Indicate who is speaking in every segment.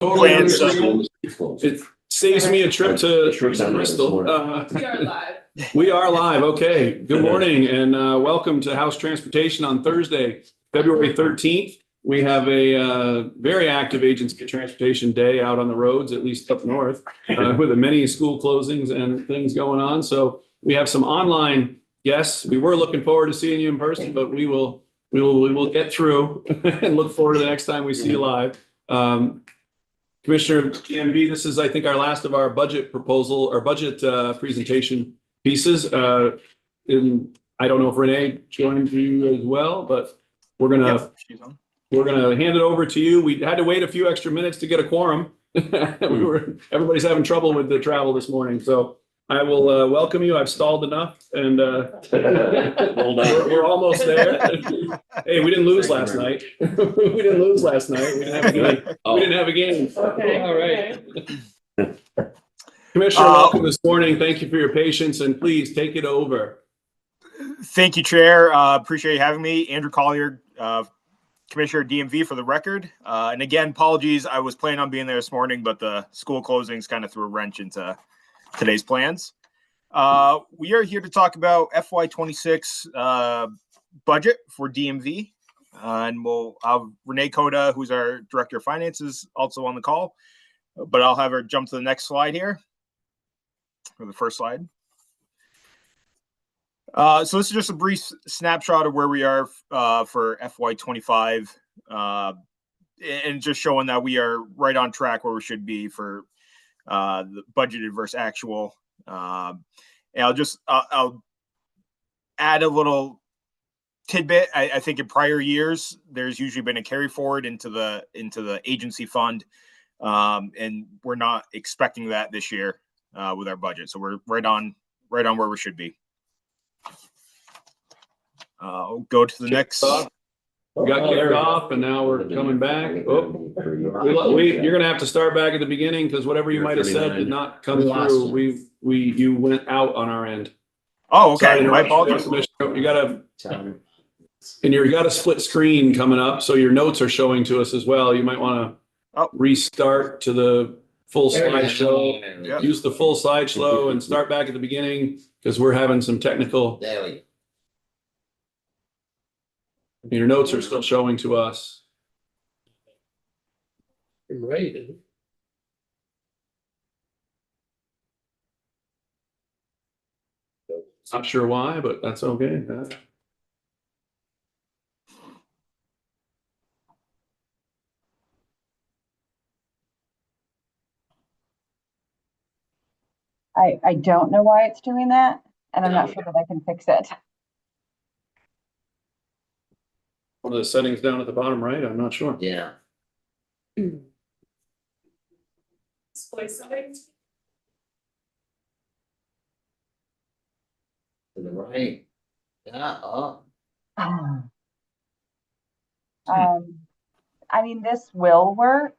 Speaker 1: Totally
Speaker 2: plans.
Speaker 1: understand. It saves me a trip to Bristol.
Speaker 3: We are live.
Speaker 1: We are live. Okay. Good morning and welcome to House Transportation on Thursday, February 13th. We have a very active Agency of Transportation Day out on the roads, at least up north, with many school closings and things going on. So we have some online guests. We were looking forward to seeing you in person, but we will get through and look forward to the next time we see you live. Commissioner DMV, this is, I think, our last of our budget proposal or budget presentation pieces. And I don't know if Renee joined you as well, but we're gonna hand it over to you. We had to wait a few extra minutes to get a quorum. Everybody's having trouble with the travel this morning, so I will welcome you. I've stalled enough, and we're almost there. Hey, we didn't lose last night. We didn't lose last night. We didn't have a game. We didn't have a game.
Speaker 3: Okay.
Speaker 1: All right. Commissioner, welcome this morning. Thank you for your patience, and please take it over.
Speaker 2: Thank you, Chair. Appreciate you having me. Andrew Collier, Commissioner DMV for the record. And again, apologies. I was planning on being there this morning, but the school closings kind of threw a wrench into today's plans. We are here to talk about FY26 budget for DMV. And we'll have Renee Coda, who's our Director of Finances, also on the call. But I'll have her jump to the next slide here, or the first slide. So this is just a brief snapshot of where we are for FY25, and just showing that we are right on track where we should be for the budgeted versus actual. And I'll add a little tidbit. I think in prior years there's usually been a carry forward into the agency fund, and we're not expecting that this year with our budget. So we're right on where we should be. I'll go to the next.
Speaker 1: We got kicked off, and now we're coming back. Oh, you're going to have to start back at the beginning because whatever you might have said did not come through. You went out on our end.
Speaker 2: Oh, okay. My apologies.
Speaker 1: You got a split screen coming up, so your notes are showing to us as well. You might want to restart to the full slideshow.
Speaker 2: Yeah.
Speaker 1: Use the full slideshow and start back at the beginning because we're having some technical.
Speaker 4: There we go.
Speaker 1: Your notes are still showing to us.
Speaker 4: Right.
Speaker 1: Not sure why, but that's okay.
Speaker 5: I don't know why it's doing that, and I'm not sure that I can fix it.
Speaker 1: One of the settings down at the bottom right, I'm not sure.
Speaker 4: Yeah.
Speaker 3: Display settings.
Speaker 4: To the right. Yeah. Oh.
Speaker 5: I mean, this will work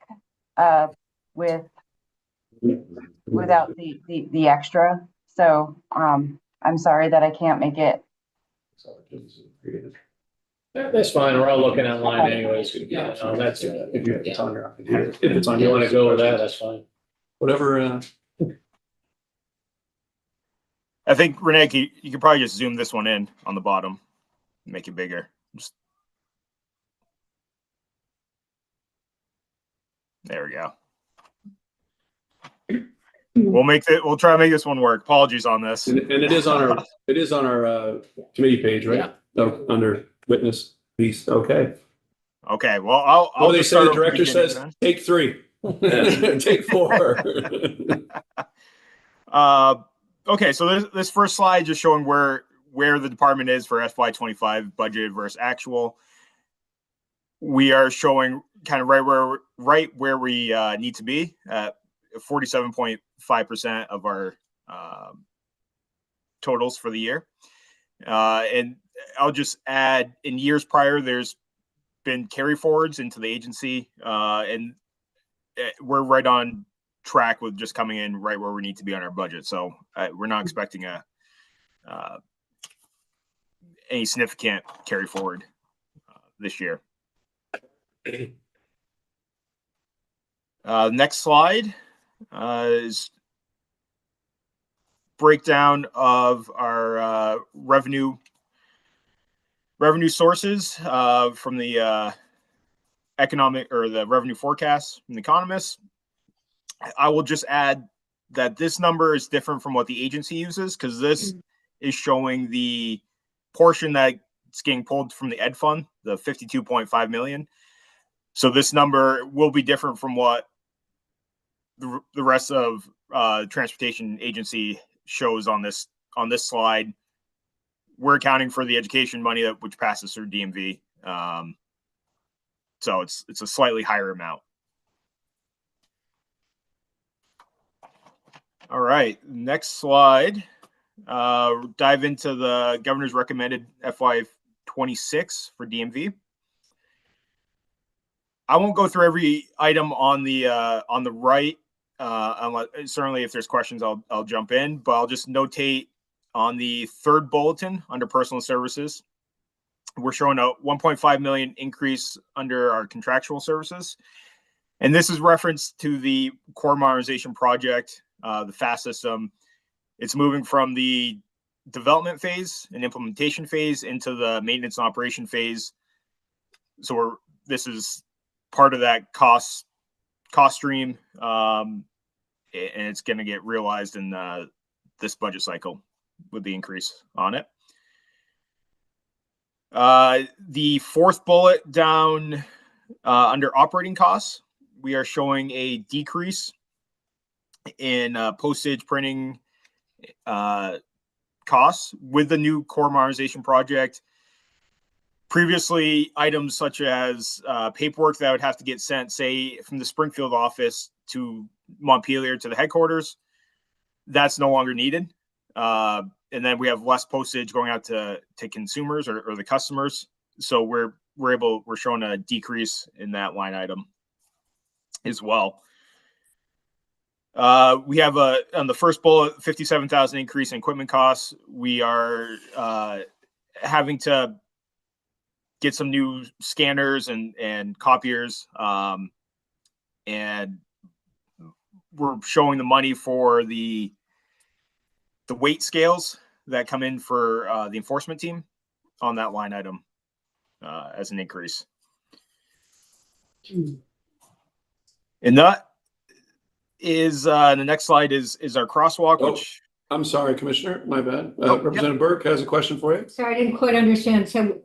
Speaker 5: without the extra. So I'm sorry that I can't make it.
Speaker 6: That's fine. We're all looking online anyways. Yeah, no, that's if it's on your computer. If it's on, you want to go with that, that's fine.
Speaker 1: Whatever.
Speaker 2: I think Renee, you could probably just zoom this one in on the bottom, make it bigger. There we go. We'll try to make this one work. Apologies on this.
Speaker 1: And it is on our committee page, right?
Speaker 4: Yeah.
Speaker 1: Oh, under witness piece. Okay.
Speaker 2: Okay. Well, I'll
Speaker 1: They
Speaker 2: just
Speaker 1: say
Speaker 2: start
Speaker 1: the director says
Speaker 2: then.
Speaker 1: take 3. Take 4.
Speaker 2: Okay, so this first slide just showing where the department is for FY25 budgeted versus actual. We are showing kind of right where we need to be at 47.5% of our totals for the year. And I'll just add, in years prior, there's been carry forwards into the agency, and we're right on track with just coming in right where we need to be on our budget. So we're not expecting any significant carry forward this year. Next slide is breakdown of our revenue sources from the economic or the revenue forecast from the economists. I will just add that this number is different from what the agency uses because this is showing the portion that's getting pulled from the ed fund, the 52.5 million. So this number will be different from what the rest of transportation agency shows on this slide. We're accounting for the education money which passes through DMV. So it's a slightly higher amount. All right, next slide. Dive into the governor's recommended FY26 for DMV. I won't go through every item on the right. Certainly, if there's questions, I'll jump in. But I'll just notate on the third bulletin under personal services, we're showing a 1.5 million increase under our contractual services, and this is reference to the core modernization project, the FAST system. It's moving from the development phase and implementation phase into the maintenance and operation phase. So this is part of that cost stream, and it's going to get realized in this budget cycle with the increase on it. The fourth bullet down under operating costs, we are showing a decrease in postage printing costs with the new core modernization project. Previously, items such as paperwork that would have to get sent, say, from the Springfield office to Montpelier to the headquarters, that's no longer needed. And then we have less postage going out to consumers or the customers. So we're showing a decrease in that line item as well. We have on the first bullet, 57,000 increase in equipment costs. We are having to get some new scanners and copiers, and we're showing the money for the weight scales that come in for the enforcement team on that line item as an increase. And that is the next slide is our crosswalk, which
Speaker 1: I'm sorry, Commissioner, my bad.
Speaker 2: Yep.
Speaker 1: Representative Burke has a question for you.
Speaker 7: Sorry, I didn't quite understand. So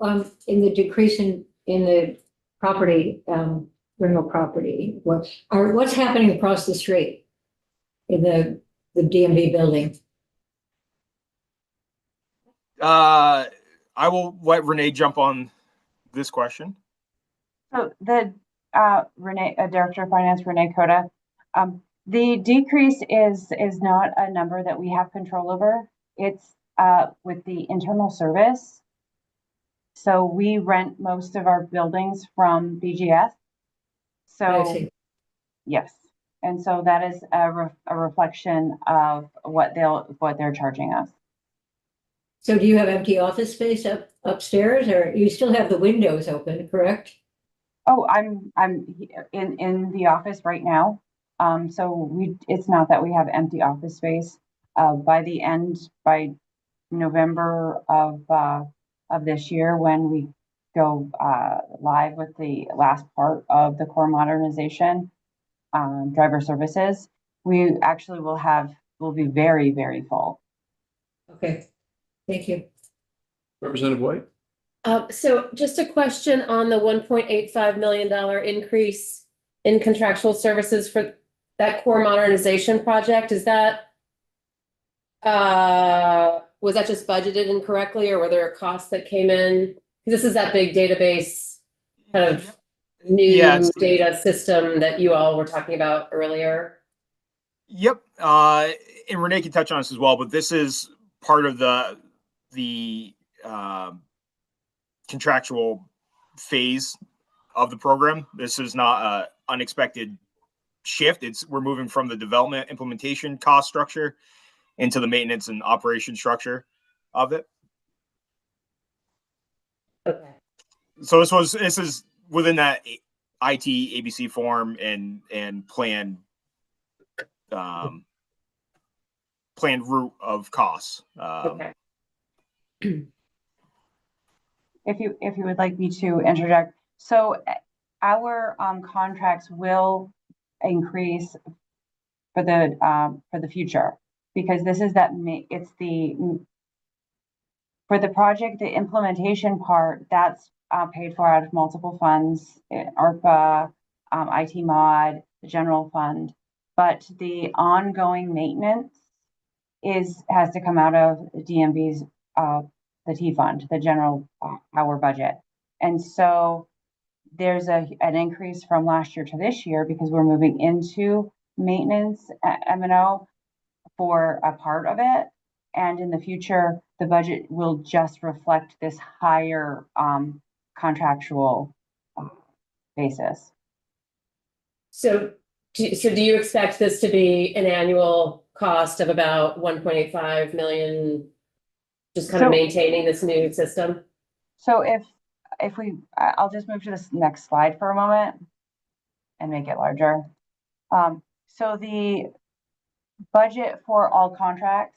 Speaker 7: in the decrease in the property, rental property, what's happening across the street in the DMV building?
Speaker 2: I will let Renee jump on this question.
Speaker 5: So the Renee, Director of Finance, Renee Coda, the decrease is not a number that we have control over. It's with the internal service. So we rent most of our buildings from BGS.
Speaker 7: I
Speaker 5: So
Speaker 7: see.
Speaker 5: yes, and so that is a reflection of what they're charging us.
Speaker 7: So do you have empty office space upstairs, or you still have the windows open, correct?
Speaker 5: Oh, I'm in the office right now. So it's not that we have empty office space. By November of this year, when we go live with the last part of the core modernization, driver services, we actually will be very, very full.
Speaker 7: Okay, thank you.
Speaker 1: Representative White.
Speaker 8: So just a question on the $1.85 million increase in contractual services for that core modernization project. Is that, was that just budgeted incorrectly, or were there costs that came in? This is that big database kind of new data system that you all were talking about earlier.
Speaker 2: Yep. And Renee can touch on this as well, but this is part of the contractual phase of the program. This is not an unexpected shift. We're moving from the development implementation cost structure into the maintenance and operation structure of it.
Speaker 8: Okay.
Speaker 2: So this is within that IT ABC form and planned route of costs.
Speaker 8: Okay.
Speaker 5: If you would like me to interject, so our contracts will increase for the future, because this is it's for the project, the implementation part, that's paid for out of multiple funds, ARPA, IT mod, the general fund, but the ongoing maintenance has to come out of DMV's the T fund, the general power budget. And so there's an increase from last year to this year because we're moving into maintenance M&O for a part of it. And in the future, the budget will just reflect this higher contractual basis.
Speaker 8: So do you expect this to be an annual cost of about 1.85 million, just kind of maintaining this new system?
Speaker 5: So I'll just move to this next slide for a moment and make it larger. So the budget for all contracts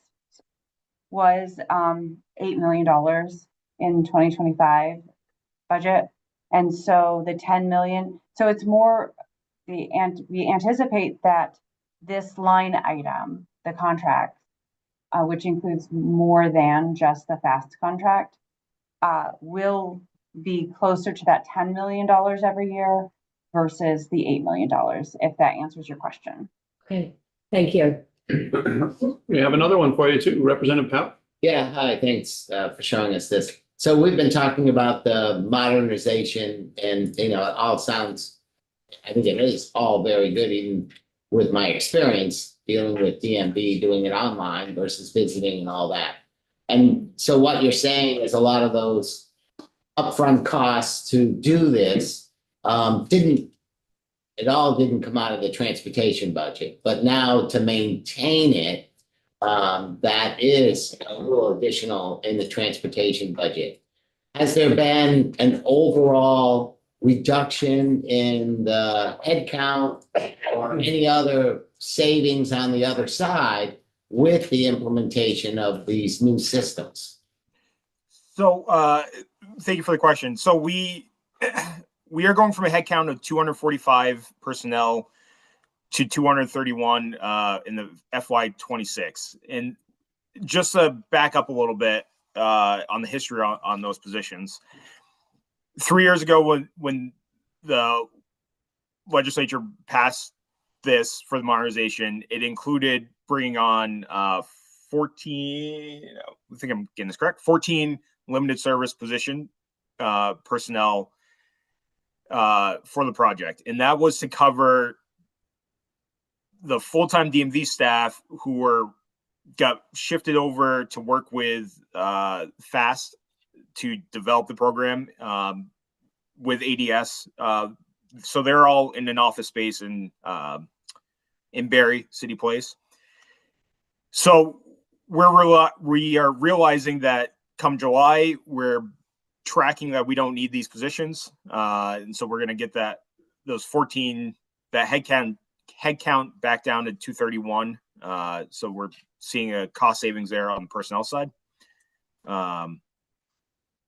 Speaker 5: was $8 million in 2025 budget. And so the 10 million, so it's more, we anticipate that this line item, the contract, which includes more than just the FAST contract, will be closer to that $10 million every year versus the $8 million, if that answers your question.
Speaker 7: Okay, thank you.
Speaker 1: We have another one for you too, Representative Powell.
Speaker 4: Yeah, hi, thanks for showing us this. So we've been talking about the modernization and, it all sounds, I think it is all very good, even with my experience dealing with DMV, doing it online versus visiting and all that. And so what you're saying is a lot of those upfront costs to do this didn't come out of the transportation budget, but now to maintain it, that is a little additional in the transportation budget. Has there been an overall reduction in the headcount or any other savings on the other side with the implementation of these new systems?
Speaker 2: So thank you for the question. So we are going from a headcount of 245 personnel to 231 in the FY26. And just to back up a little bit on the history on those positions, 3 years ago when the legislature passed this for the modernization, it included bringing on 14, I think I'm getting this correct, 14 limited service position personnel for the project. And that was to cover the full-time DMV staff who got shifted over to work with FAST to develop the program with ADS. So they're all in an office space in Barry City Place. So we are realizing that come July, we're tracking that we don't need these positions. And so we're going to get those 14, that headcount back down to 231. So we're seeing a cost savings there on the personnel side. I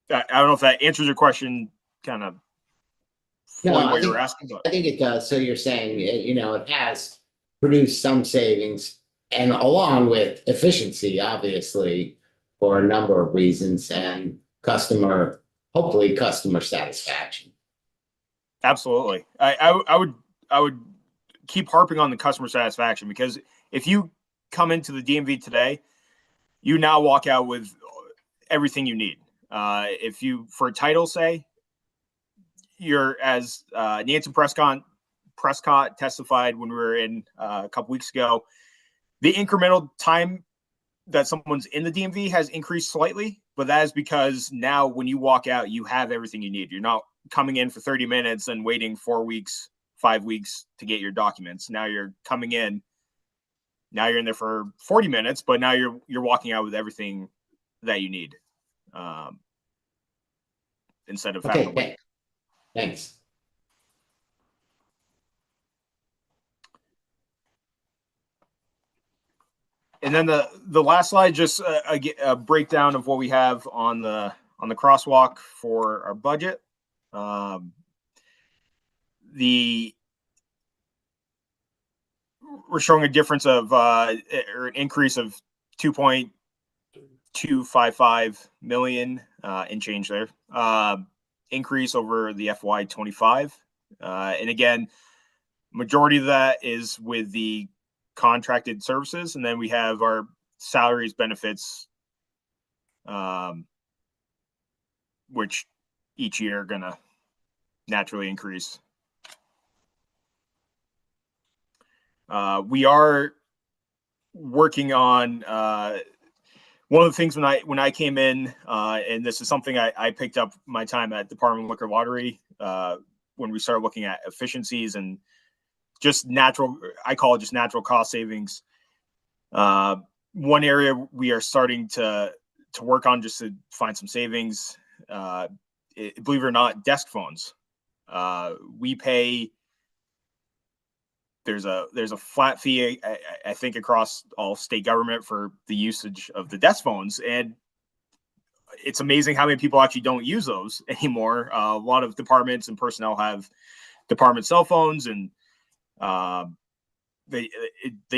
Speaker 2: don't know if that answers your question kind of what you were asking.
Speaker 4: I think it does. So you're saying, it has produced some savings and along with efficiency, obviously, for a number of reasons and hopefully customer satisfaction.
Speaker 2: Absolutely. I would keep harping on the customer satisfaction, because if you come into the DMV today, you now walk out with everything you need. If you, for a title, say, you're, as Nancy Prescott testified when we were in a couple weeks ago, the incremental time that someone's in the DMV has increased slightly, but that is because now when you walk out, you have everything you need. You're not coming in for 30 minutes and waiting 4 weeks, 5 weeks to get your documents. Now you're coming in. Now you're in there for 40 minutes, but now you're walking out with everything that you need, instead of having to wait.
Speaker 4: Thanks.
Speaker 2: And then the last slide, just a breakdown of what we have on the crosswalk for our budget. We're showing a difference of or an increase of 2.255 million in change there. Increase over the FY25. And again, majority of that is with the contracted services, and then we have our salaries, benefits, which each year are gonna naturally increase. We are working on one of the things when I came in, and this is something I picked up my time at Department of Liquor Lottery when we started looking at efficiencies and just natural, I call it just natural cost savings. One area we are starting to work on just to find some savings, believe it or not, desk phones. We pay, there's a flat fee, I think, across all state government for the usage of the desk phones. And it's amazing how many people actually don't use those anymore. A lot of departments and personnel have department cell phones, and they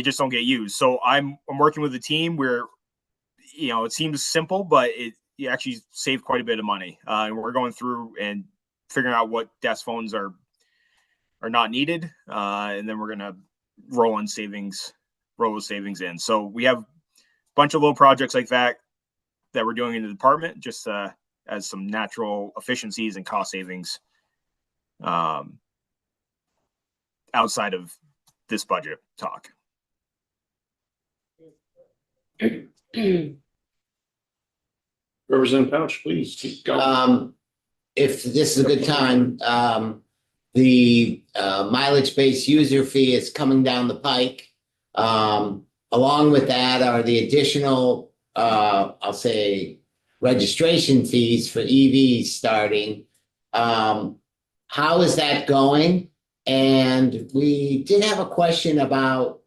Speaker 2: just don't get used. So I'm working with a team where, it seems simple, but you actually save quite a bit of money. And we're going through and figuring out what desk phones are not needed, and then we're gonna roll those savings in. So we have a bunch of little projects like that we're doing in the department, just as some natural efficiencies and cost savings outside of this budget talk.
Speaker 1: Representative Pouch, please keep going.
Speaker 4: If this is a good time, the mileage-based user fee is coming down the pike. Along with that are the additional, I'll say, registration fees for EVs starting. How is that going? And we did have a question about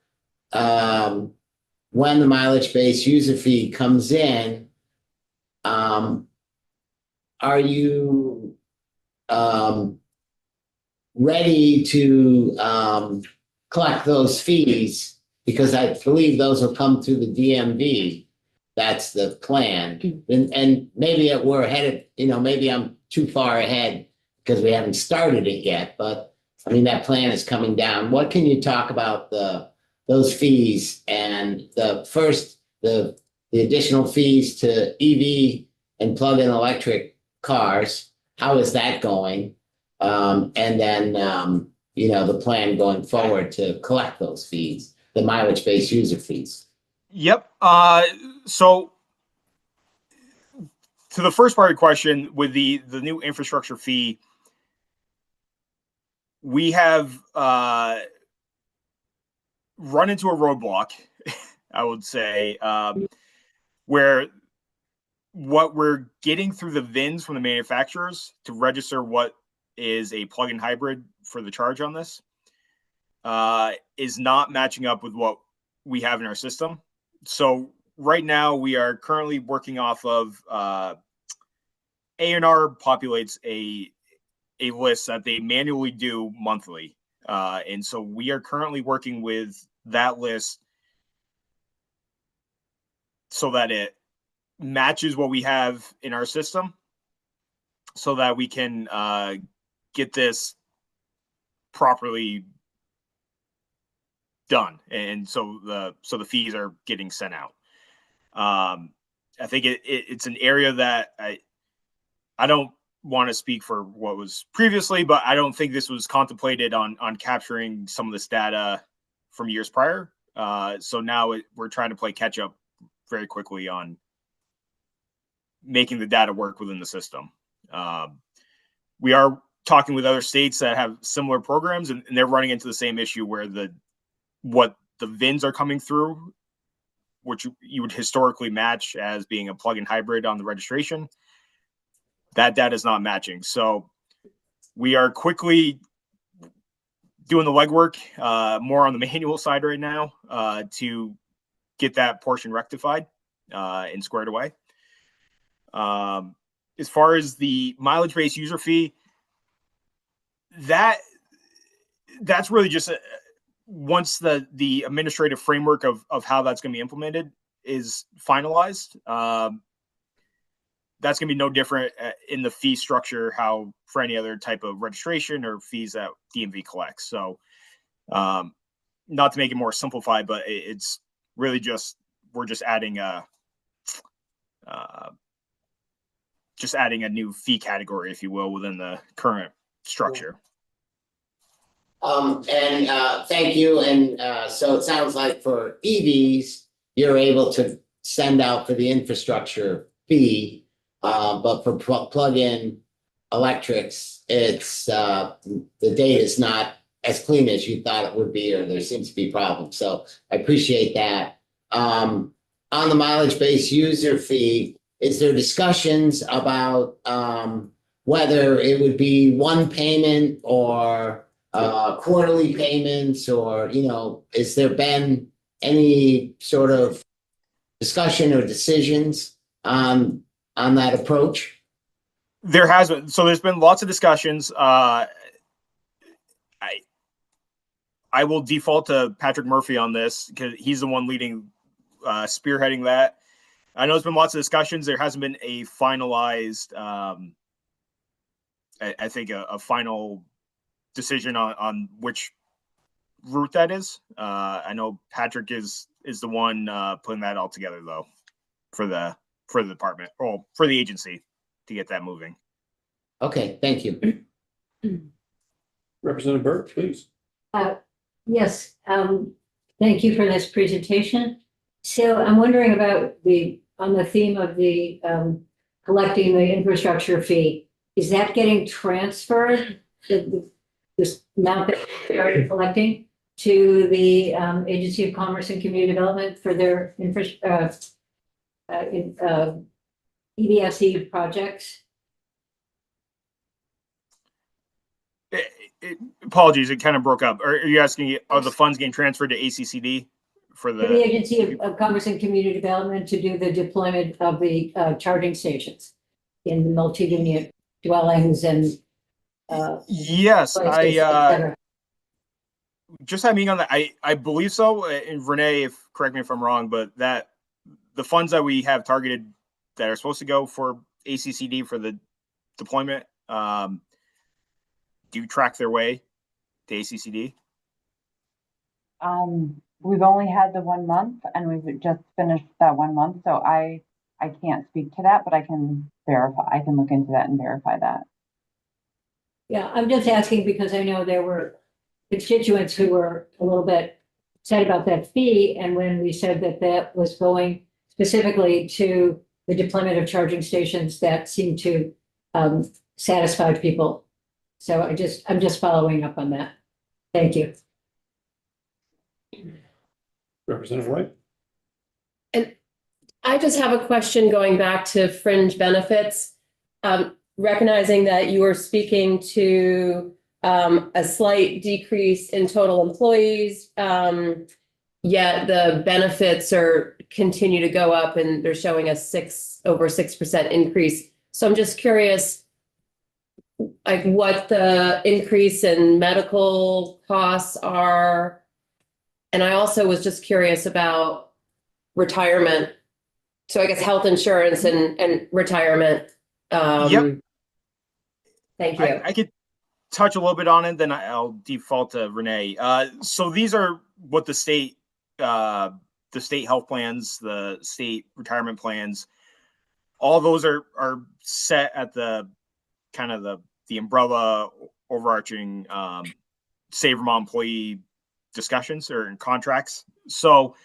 Speaker 4: when the mileage-based user fee comes in. Are you ready to collect those fees? Because I believe those will come through the DMV. That's the plan. And maybe we're ahead of, maybe I'm too far ahead because we haven't started it yet, but I mean, that plan is coming down. What can you talk about those fees and the additional fees to EV and plug-in electric cars? How is that going? And then, the plan going forward to collect those fees, the mileage-based user fees.
Speaker 2: Yep. So to the first part of the question, with the new infrastructure fee, we have run into a roadblock, I would say, where what we're getting through the VINs from the manufacturers to register what is a plug-in hybrid for the charge on this is not matching up with what we have in our system. So right now we are currently working off of A&R populates a list that they manually do monthly. And so we are currently working with that list so that it matches what we have in our system so that we can get this properly done. And so the fees are getting sent out. I think it's an area that I don't want to speak for what was previously, but I don't think this was contemplated on capturing some of this data from years prior. So now we're trying to play catch up very quickly on making the data work within the system. We are talking with other states that have similar programs, and they're running into the same issue where what the VINs are coming through, which you would historically match as being a plug-in hybrid on the registration, that data is not matching. So we are quickly doing the legwork, more on the manual side right now, to get that portion rectified and squared away. As far as the mileage-based user fee, that's really just once the administrative framework of how that's going to be implemented is finalized. That's going to be no different in the fee structure, how for any other type of registration or fees that DMV collects. So, not to make it more simplified, but it's really just, we're just adding a new fee category, if you will, within the current structure.
Speaker 4: Thank you. And so it sounds like for EVs, you're able to send out for the infrastructure fee. But for plug-in electrics, it's the data is not as clean as you thought it would be, or there seems to be problems. So I appreciate that. On the mileage-based user fee, is there discussions about whether it would be one payment or quarterly payments, or, you know, is there been any sort of discussion or decisions on that approach?
Speaker 2: There has been, so there's been lots of discussions. I will default to Patrick Murphy on this because he's the one leading, spearheading that. I know there's been lots of discussions. There hasn't been a finalized, I think a final decision on which route that is. I know Patrick is the one putting that all together though, for the department, or for the agency to get that moving.
Speaker 4: Okay, thank you.
Speaker 1: Representative Burke, please.
Speaker 7: Yes, thank you for this presentation. So I'm wondering about on the theme of the collecting the infrastructure fee, is that getting transferred, this amount that you're collecting, to the Agency of Commerce and Community Development for their EVSE projects?
Speaker 2: Apologies, it kind of broke up. Are you asking, are the funds getting transferred to ACCD for
Speaker 7: The Agency of Commerce and Community Development to do the deployment of the charging stations in multi-unit dwellings and
Speaker 2: yes,
Speaker 7: places, et cetera?
Speaker 2: just having on that, I believe so. And Renee, correct me if I'm wrong, but that the funds that we have targeted that are supposed to go for ACCD for the deployment, do track their way to ACCD?
Speaker 5: We've only had the 1 month and we've just finished that 1 month. So I can't speak to that, but I can verify. I can look into that and verify that.
Speaker 7: Yeah, I'm just asking because I know there were constituents who were a little bit upset about that fee. And when we said that that was going specifically to the deployment of charging stations, that seemed to satisfy people. So I'm just following up on that. Thank you.
Speaker 1: Representative White.
Speaker 8: And I just have a question going back to fringe benefits. Recognizing that you were speaking to a slight decrease in total employees, yet the benefits continue to go up, and they're showing a over 6% increase. So I'm just curious, like, what the increase in medical costs are. And I also was just curious about retirement. So I guess health insurance and retirement.
Speaker 2: Yep.
Speaker 8: Thank you.
Speaker 2: I could touch a little bit on it, then I'll default to Renee. So these are what the state health plans, the state retirement plans, all those are set at the kind of the umbrella overarching Save Vermont employee discussions or in contracts. So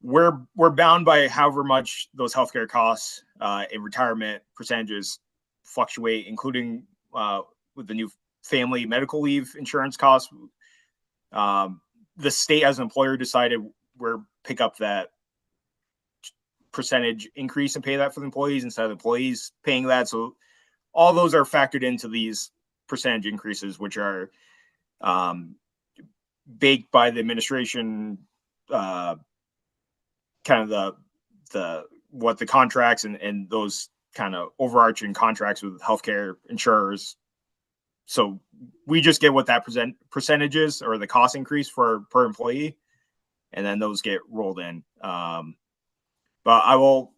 Speaker 2: we're bound by however much those healthcare costs and retirement percentages fluctuate, including with the new family medical leave insurance costs. The state as an employer decided we're pick up that percentage increase and pay that for the employees instead of the employees paying that. So all those are factored into these percentage increases, which are baked by the administration kind of what the contracts and those kind of overarching contracts with healthcare insurers. So we just get what that percentage is, or the cost increase per employee, and then those get rolled in. But I will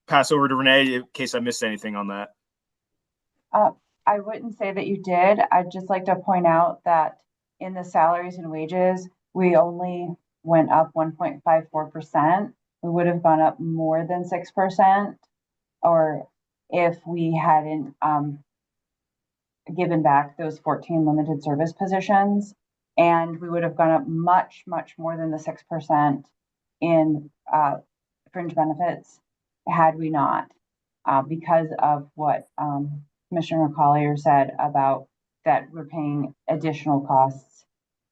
Speaker 2: pass over to Renee in case I missed anything on that.
Speaker 5: I wouldn't say that you did. I'd just like to point out that in the salaries and wages, we only went up 1.54%. We would have gone up more than 6%, or if we hadn't given back those 14 limited service positions, and we would have gone up much, much more than the 6% in fringe benefits had we not, because of what Commissioner Collier said about that we're paying additional costs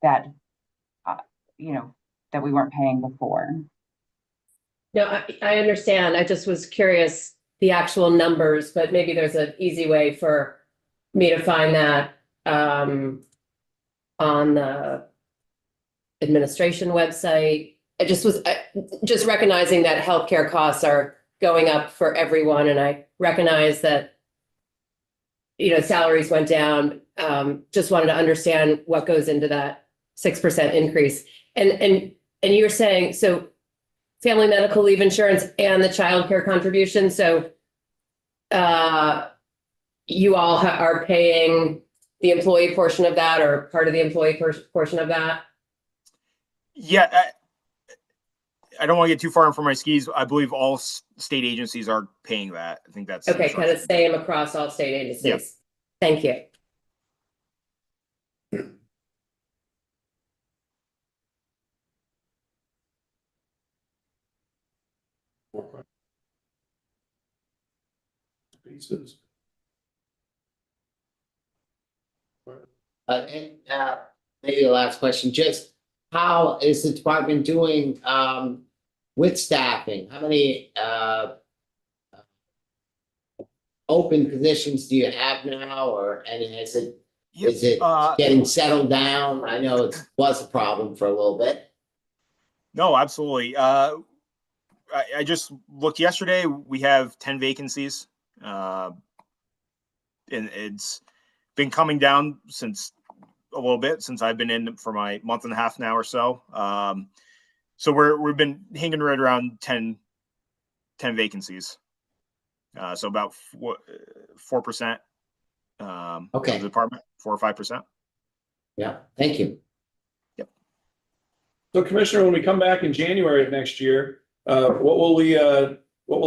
Speaker 5: that, that we weren't paying before.
Speaker 8: No, I understand. I just was curious the actual numbers, but maybe there's an easy way for me to find that on the administration website. I just was just recognizing that healthcare costs are going up for everyone, and I recognize that salaries went down. Just wanted to understand what goes into that 6% increase. And you were saying, so family medical leave insurance and the child care contribution. So you all are paying the employee portion of that, or part of the employee portion of that?
Speaker 2: Yeah, I don't want to get too far in from my skis. I believe all state agencies are paying that. I think that's
Speaker 8: okay. Kind of same across all state agencies.
Speaker 2: Yep.
Speaker 8: Thank you.
Speaker 1: Pieces.
Speaker 4: And maybe the last question, just how is the department doing with staffing? How many open positions do you have now, and is it getting settled down? I know it was a problem for a little bit.
Speaker 2: No, absolutely. I just looked yesterday. We have 10 vacancies, and it's been coming down since a little bit since I've been in for my month and a half now or so. So we've been hanging right around 10 vacancies. So about 4%.
Speaker 4: Okay.
Speaker 2: Of the department, 4 or 5%.
Speaker 4: Yeah. Thank you.
Speaker 2: Yep.
Speaker 1: So, Commissioner, when we come back in January of next year, what will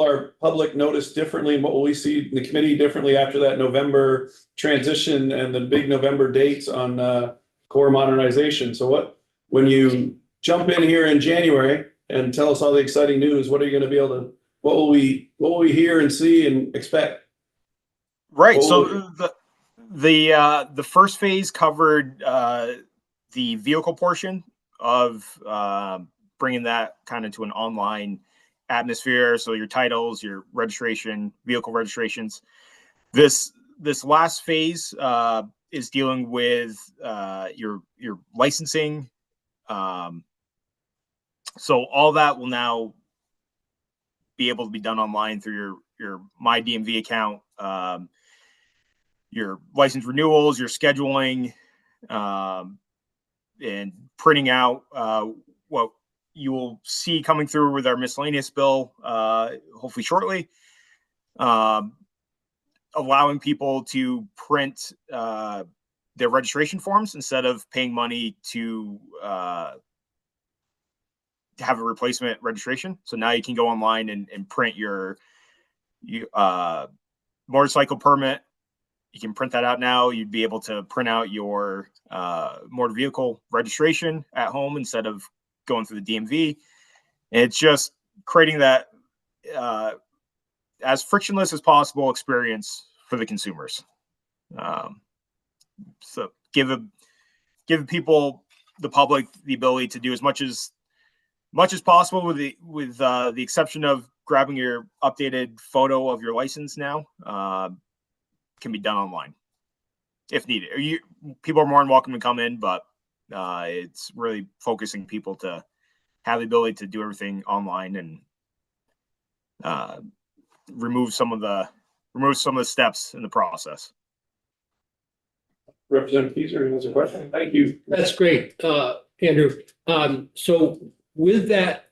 Speaker 1: our public notice differently, and what will we see in the committee differently after that November transition and the big November dates on core modernization? So when you jump in here in January and tell us all the exciting news, what are you going to be able to, what will we hear and see and expect?
Speaker 2: Right. So the first phase covered the vehicle portion of bringing that kind of to an online atmosphere. So your titles, your registration, vehicle registrations. This last phase is dealing with your licensing. So all that will now be able to be done online through your My DMV account. Your license renewals, your scheduling, and printing out what you will see coming through with our miscellaneous bill, hopefully shortly, allowing people to print their registration forms instead of paying money to have a replacement registration. So now you can go online and print your motorcycle permit. You can print that out now. You'd be able to print out your motor vehicle registration at home instead of going through the DMV. And it's just creating that as frictionless as possible experience for the consumers. So give people, the public, the ability to do as much as possible with the exception of grabbing your updated photo of your license now. Can be done online if needed. People are more than welcome to come in, but it's really focusing people to have the ability to do everything online and remove some of the steps in the process.
Speaker 1: Representative Keiser has a question. Thank you.
Speaker 6: That's great, Andrew. So with that,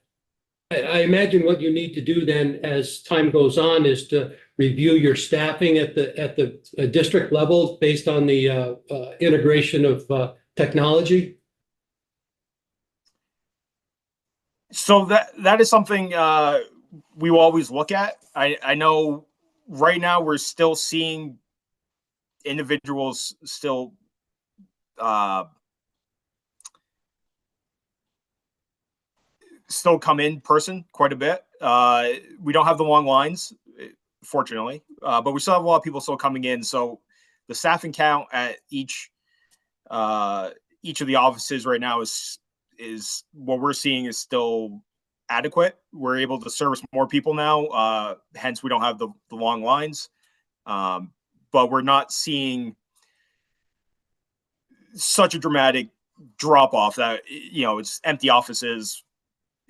Speaker 6: I imagine what you need to do then as time goes on is to review your staffing at the district level based on the integration of technology.
Speaker 2: So that is something we will always look at. I know right now we're still seeing individuals still come in person quite a bit. We don't have the long lines, fortunately, but we still have a lot of people still coming in. So the staffing count at each of the offices right now is what we're seeing is still adequate. We're able to service more people now. Hence, we don't have the long lines, but we're not seeing such a dramatic drop off that, it's empty offices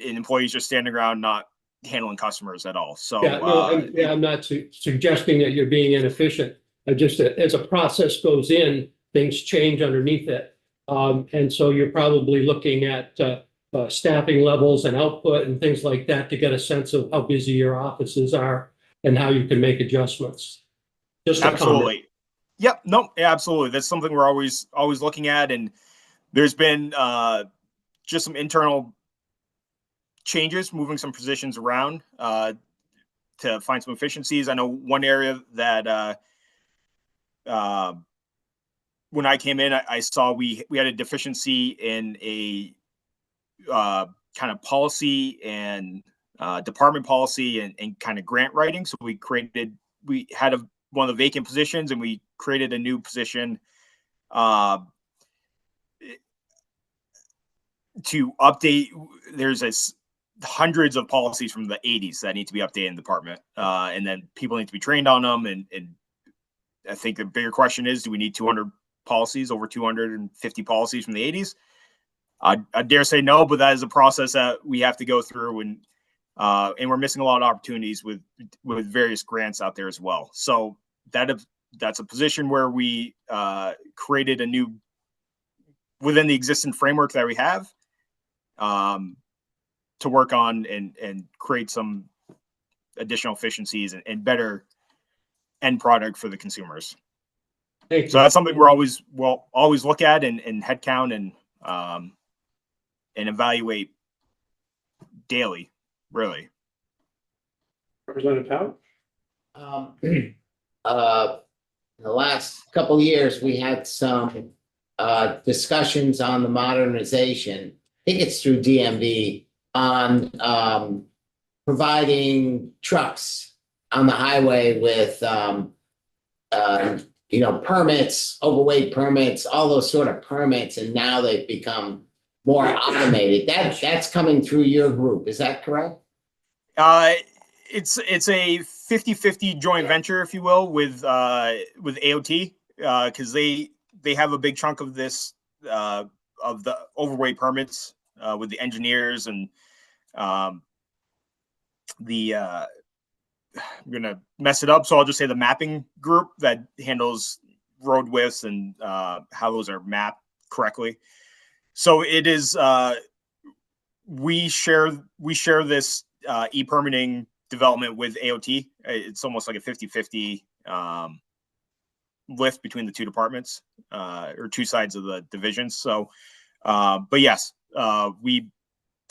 Speaker 2: and employees just standing around, not handling customers at all. So
Speaker 6: I'm not suggesting that you're being inefficient. Just as a process goes in, things change underneath it. And so you're probably looking at staffing levels and output and things like that to get a sense of how busy your offices are and how you can make adjustments. Just
Speaker 2: absolutely. Yep. No, absolutely. That's something we're always looking at. And there's been just some internal changes, moving some positions around to find some efficiencies. I know one area that when I came in, I saw we had a deficiency in a kind of policy and department policy and kind of grant writing. So we had one of the vacant positions and we created a new position to update. There's hundreds of policies from the 80s that need to be updated in the department. And then people need to be trained on them. And I think the bigger question is, do we need 200 policies, over 250 policies from the 80s? I dare say no, but that is a process that we have to go through, and we're missing a lot of opportunities with various grants out there as well. So that's a position where we created a new, within the existing framework that we have, to work on and create some additional efficiencies and better end product for the consumers. So that's something we'll always look at and headcount and evaluate daily, really.
Speaker 1: Representative Howe?
Speaker 4: The last couple of years, we had some discussions on the modernization. I think it's through DMV on providing trucks on the highway with permits, overweight permits, all those sort of permits, and now they've become more automated. That's coming through your group. Is that correct?
Speaker 2: It's a 50-50 joint venture, if you will, with AOT, because they have a big chunk of this of the overweight permits with the engineers and I'm gonna mess it up, so I'll just say the mapping group that handles road widths and how those are mapped correctly. So it is we share this e-permitting development with AOT. It's almost like a 50-50 lift between the two departments or two sides of the divisions. So, but yes, we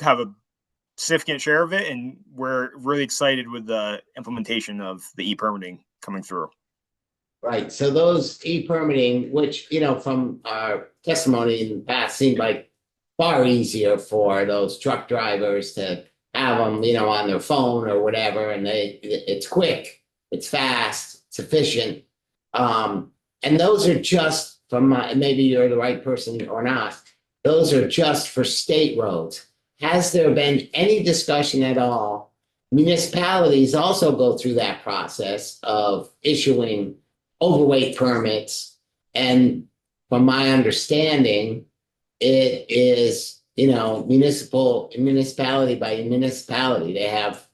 Speaker 2: have a significant share of it, and we're really excited with the implementation of the e-permitting coming through.
Speaker 4: Right. So those e-permitting, which, from our testimony in the past, seemed like far easier for those truck drivers to have them, on their phone or whatever. And it's quick, it's fast, it's efficient. And those are just maybe you're the right person or not. Those are just for state roads. Has there been any discussion at all? Municipalities also go through that process of issuing overweight permits. And from my understanding, it is municipality by municipality. They have,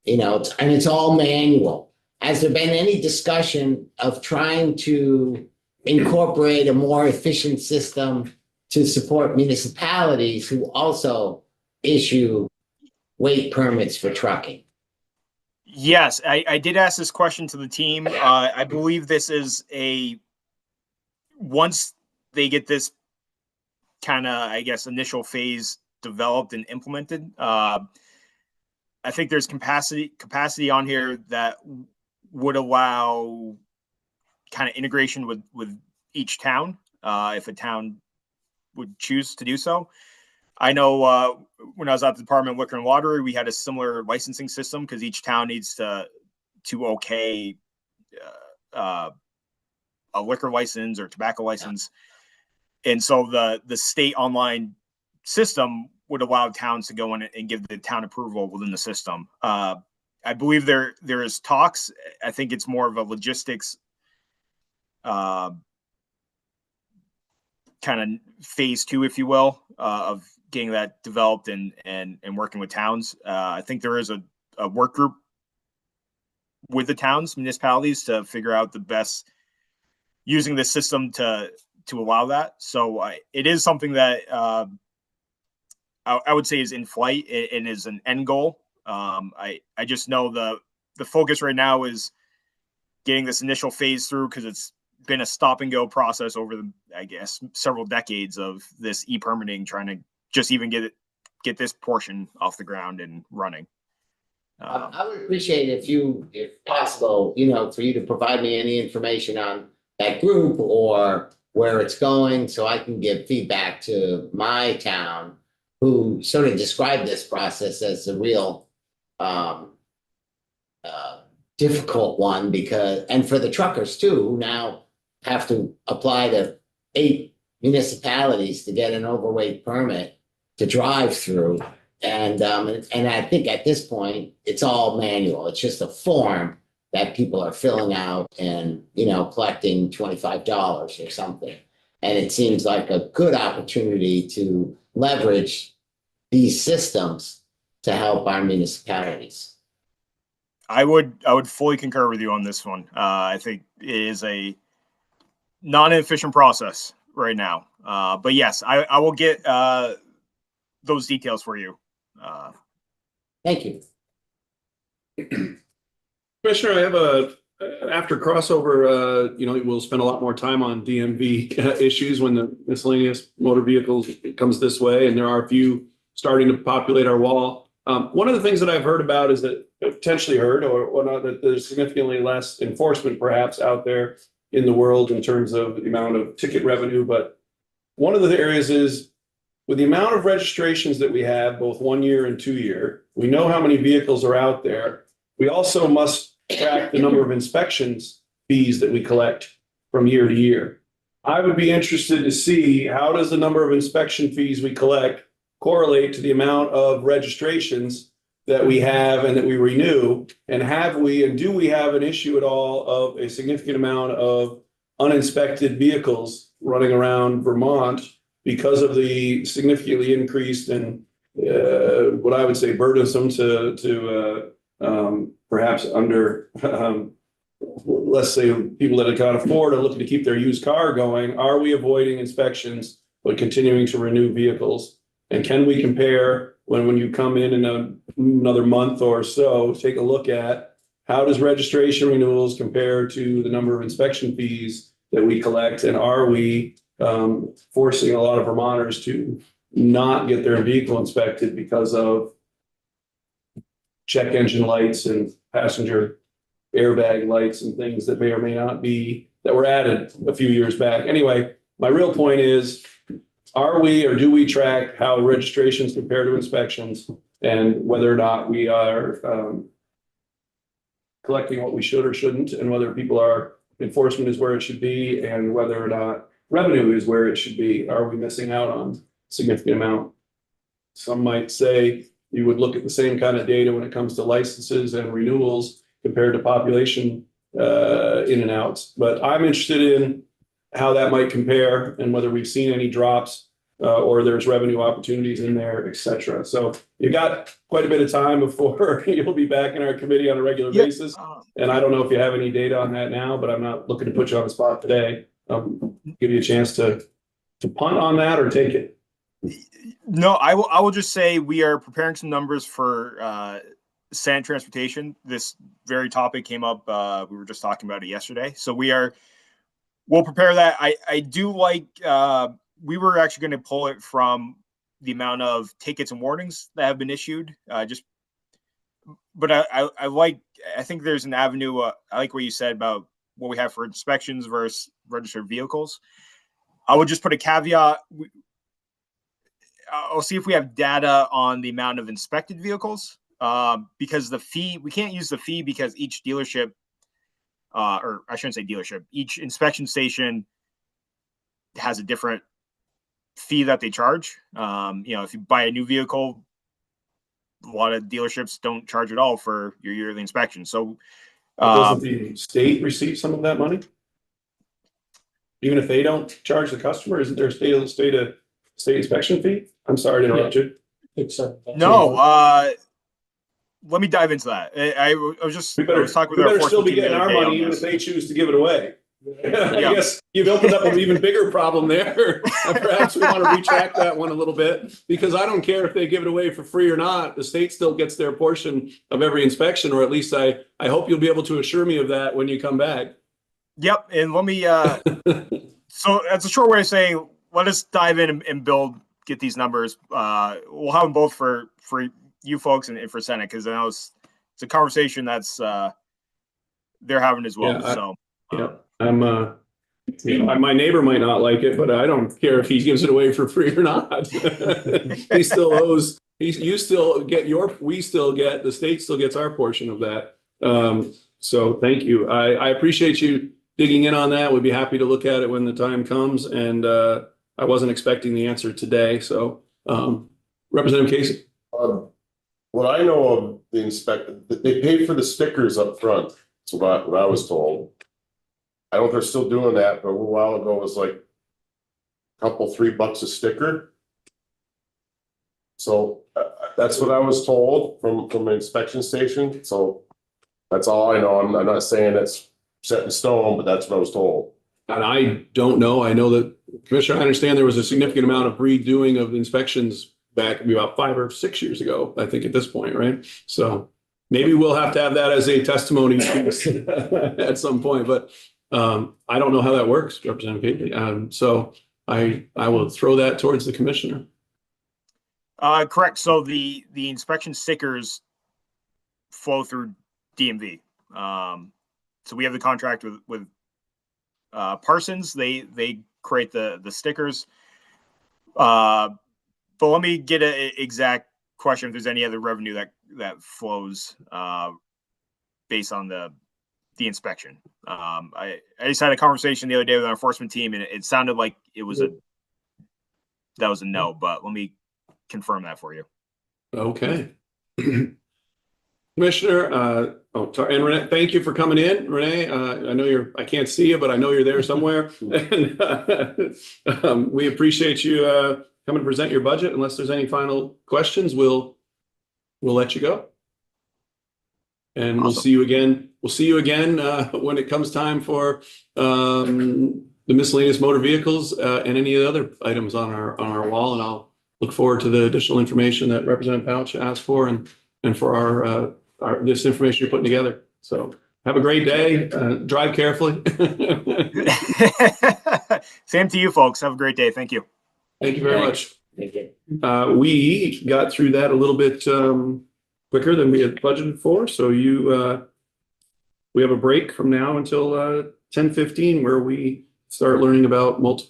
Speaker 4: and it's all manual. Has there been any discussion of trying to incorporate a more efficient system to support municipalities who also issue weight permits for trucking?
Speaker 2: Yes, I did ask this question to the team. I believe this is once they get this kind of, I guess, initial phase developed and implemented, I think there's capacity on here that would allow kind of integration with each town, if a town would choose to do so. I know when I was at the Department of Liquor and Lottery, we had a similar licensing system because each town needs to okay a liquor license or tobacco license. And so the state online system would allow towns to go in and give the town approval within the system. I believe there is talks. I think it's more of a logistics kind of phase 2, if you will, of getting that developed and working with towns. I think there is a work group with the towns, municipalities, to figure out the best using the system to allow that. So it is something that I would say is in flight and is an end goal. I just know the focus right now is getting this initial phase through, because it's been a stop and go process over the, I guess, several decades of this e-permitting, trying to just even get this portion off the ground and running.
Speaker 4: I would appreciate if possible, for you to provide me any information on that group or where it's going, so I can give feedback to my town, who sort of described this process as a real difficult one, and for the truckers too, who now have to apply to 8 municipalities to get an overweight permit to drive through. And I think at this point, it's all manual. It's just a form that people are filling out and, collecting $25 or something. And it seems like a good opportunity to leverage these systems to help our municipalities.
Speaker 2: I would fully concur with you on this one. I think it is a non-efficient process right now. But yes, I will get those details for you.
Speaker 4: Thank you.
Speaker 1: Commissioner, I have after crossover, we'll spend a lot more time on DMV issues when the miscellaneous motor vehicles comes this way, and there are a few starting to populate our wall. One of the things that I've heard about is that potentially heard or not, that there's significantly less enforcement perhaps out there in the world in terms of the amount of ticket revenue. But one of the areas is, with the amount of registrations that we have, both 1 year and 2 year, we know how many vehicles are out there. We also must track the number of inspections fees that we collect from year to year. I would be interested to see, how does the number of inspection fees we collect correlate to the amount of registrations that we have and that we renew? And do we have an issue at all of a significant amount of uninspected vehicles running around Vermont because of the significantly increased and what I would say burdensome to perhaps under, let's say, people that can't afford or looking to keep their used car going? Are we avoiding inspections but continuing to renew vehicles? And can we compare when you come in another month or so, take a look at how does registration renewals compare to the number of inspection fees that we collect? And are we forcing a lot of Vermonters to not get their vehicle inspected because of check engine lights and passenger airbag lights and things that may or may not be, that were added a few years back? Anyway, my real point is, are we or do we track how registrations compare to inspections, and whether or not we are collecting what we should or shouldn't, and whether enforcement is where it should be, and whether or not revenue is where it should be? Are we missing out on a significant amount? Some might say you would look at the same kind of data when it comes to licenses and renewals compared to population in and outs. But I'm interested in how that might compare and whether we've seen any drops or there's revenue opportunities in there, et cetera. So you got quite a bit of time before you'll be back in our committee on a regular
Speaker 2: Yeah.
Speaker 1: basis. And I don't know if you have any data on that now, but I'm not looking to put you on the spot today. Give you a chance to punt on that or take it.
Speaker 2: No, I will just say we are preparing some numbers for sand transportation. This very topic came up. We were just talking about it yesterday. So we'll prepare that. I do like, we were actually going to pull it from the amount of tickets and warnings that have been issued. But I think there's an avenue. I like what you said about what we have for inspections versus registered vehicles. I would just put a caveat. I'll see if we have data on the amount of inspected vehicles, because the fee, we can't use the fee because each dealership, or I shouldn't say dealership, each inspection station has a different fee that they charge. If you buy a new vehicle, a lot of dealerships don't charge at all for your yearly inspection. So
Speaker 1: Doesn't the state receive some of that money? Even if they don't charge the customer, isn't there a state inspection fee? I'm sorry to interrupt you.
Speaker 2: Let me dive into that. I was talking with
Speaker 1: We
Speaker 2: our
Speaker 1: better still
Speaker 2: enforcement
Speaker 1: be
Speaker 2: team the
Speaker 1: getting
Speaker 2: other
Speaker 1: our
Speaker 2: day on
Speaker 1: money even
Speaker 2: this.
Speaker 1: if they choose to give it away. I guess you've opened up an even bigger problem there. Perhaps we want to retract that one a little bit, because I don't care if they give it away for free or not. The state still gets their portion of every inspection, or at least I hope you'll be able to assure me of that when you come back.
Speaker 2: Yep. And let me, so that's a short way of saying, let us dive in and get these numbers. We'll have them both for you folks and for Senate, because I know it's a conversation that's they're having as well.
Speaker 1: I'm my neighbor might not like it, but I don't care if he gives it away for free or not. He still owes. We still get, the state still gets our portion of that. So thank you. I appreciate you digging in on that. We'd be happy to look at it when the time comes. And I wasn't expecting the answer today. So Representative Casey.
Speaker 9: What I know of the inspector, they pay for the stickers up front. That's what I was told. I don't know if they're still doing that, but a little while ago it was like a couple, $3 a sticker. So that's what I was told from an inspection station. So that's all I know. I'm not saying it's set in stone, but that's what I was told.
Speaker 1: And I don't know. I know that, Commissioner, I understand there was a significant amount of redoing of inspections back about 5 or 6 years ago, I think, at this point, right? So maybe we'll have to have that as a testimony at some point, but I don't know how that works, Representative Casey. So I will throw that towards the commissioner.
Speaker 2: Correct. So the inspection stickers flow through DMV. So we have the contract with Parsons. They create the stickers. But let me get an exact question if there's any other revenue that flows based on the inspection. I just had a conversation the other day with our enforcement team, and it sounded like that was a no, but let me confirm that for you.
Speaker 1: Okay. Commissioner, and Renee, thank you for coming in. Renee, I know I can't see you, but I know you're there somewhere. And we appreciate you coming to present your budget. Unless there's any final questions, we'll let you go. And awesome. We'll see you again. We'll see you again when it comes time for the miscellaneous motor vehicles and any of the other items on our wall. And I'll look forward to the additional information that Representative Pouch asked for and for this information you're putting together. So have a great day. Drive carefully.
Speaker 2: Same to you, folks. Have a great day. Thank you.
Speaker 1: Thank you very much.
Speaker 4: Thank you.
Speaker 1: We got through that a little bit quicker than we had budgeted for. So we have a break from now until 10:15 where we start learning about multiple